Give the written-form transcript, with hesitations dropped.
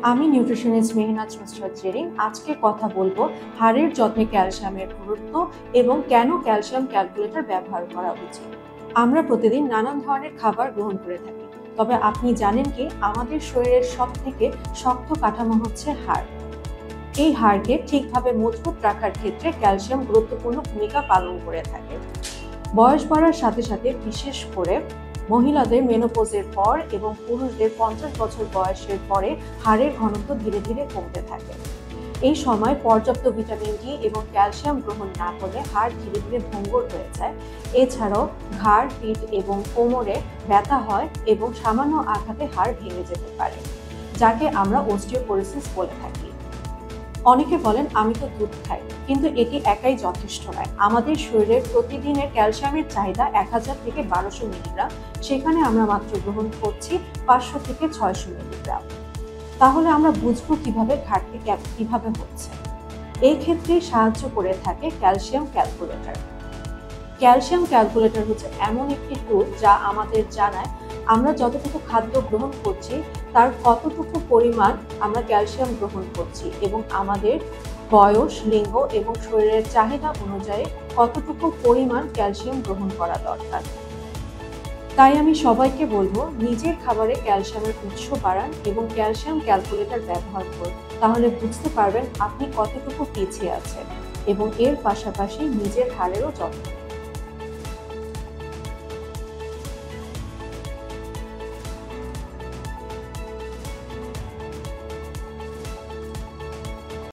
আমি নিউট্রিশনিস্ট মেহনাজ নুসরাত জেরিন। আজকে কথা বলবো হাড়ের যত্নে ক্যালসিয়ামের গুরুত্ব এবং কেন ক্যালসিয়াম ক্যালকুলেটর ব্যবহার করা উচিত। আমরা প্রতিদিন নানান ধরনের খাবার গ্রহণ করে থাকি, তবে আপনি জানেন কি আমাদের শরীরের সবথেকে শক্ত কাঠামো হচ্ছে হাড়। এই হাড়কে ঠিকভাবে মজবুত রাখার ক্ষেত্রে ক্যালসিয়াম গুরুত্বপূর্ণ ভূমিকা পালন করে থাকে। বয়স বাড়ার সাথে সাথে বিশেষ করে মহিলাদের মেনোপজের পর এবং পুরুষদের 50 বছর বয়সের পরে হাড়ের ঘনত্ব ধীরে ধীরে কমতে থাকে। এই সময় পর্যাপ্ত ভিটামিন ডি এবং ক্যালসিয়াম গ্রহণ না করলে হাড় ধীরে ধীরে ভঙ্গুর হয়ে যায়। এছাড়াও ঘাড়, পিঠ এবং কোমরে ব্যথা হয় এবং সামান্য আঘাতে হাড় ভেঙে যেতে পারে, যাকে আমরা অস্টিওপোরোসিস বলে থাকি। অনেকে বলেন আমি তো দুধ খাই, কিন্তু এটি একাই যথেষ্ট নয়। আমাদের শরীরের প্রতিদিনের ক্যালসিয়ামের চাহিদা 1000 থেকে 1200 মিলিগ্রাম, সেখানে আমরা মাত্র গ্রহণ করছি 500 থেকে 600 মিলিগ্রাম। তাহলে আমরা বুঝবো কিভাবে ঘাটতি কিভাবে হচ্ছে। এই ক্ষেত্রে সাহায্য করে থাকে ক্যালসিয়াম ক্যালকুলেটর। ক্যালসিয়াম ক্যালকুলেটর হচ্ছে এমন একটি টুল যা আমাদের জানায় আমরা যতটুকু খাদ্য গ্রহণ করছি তার কতটুকু পরিমাণ আমরা ক্যালসিয়াম গ্রহণ করছি এবং আমাদের বয়স, লিঙ্গ এবং শরীরের চাহিদা অনুযায়ী কতটুকু পরিমাণ ক্যালসিয়াম গ্রহণ করা দরকার। তাই আমি সবাইকে বলবো নিজের খাবারে ক্যালসিয়ামের উৎস বাড়ান এবং ক্যালসিয়াম ক্যালকুলেটর ব্যবহার করুন। তাহলে বুঝতে পারবেন আপনি কতটুকু পিছিয়ে আছেন এবং এর পাশাপাশি নিজের হাড়েরও যত্ন।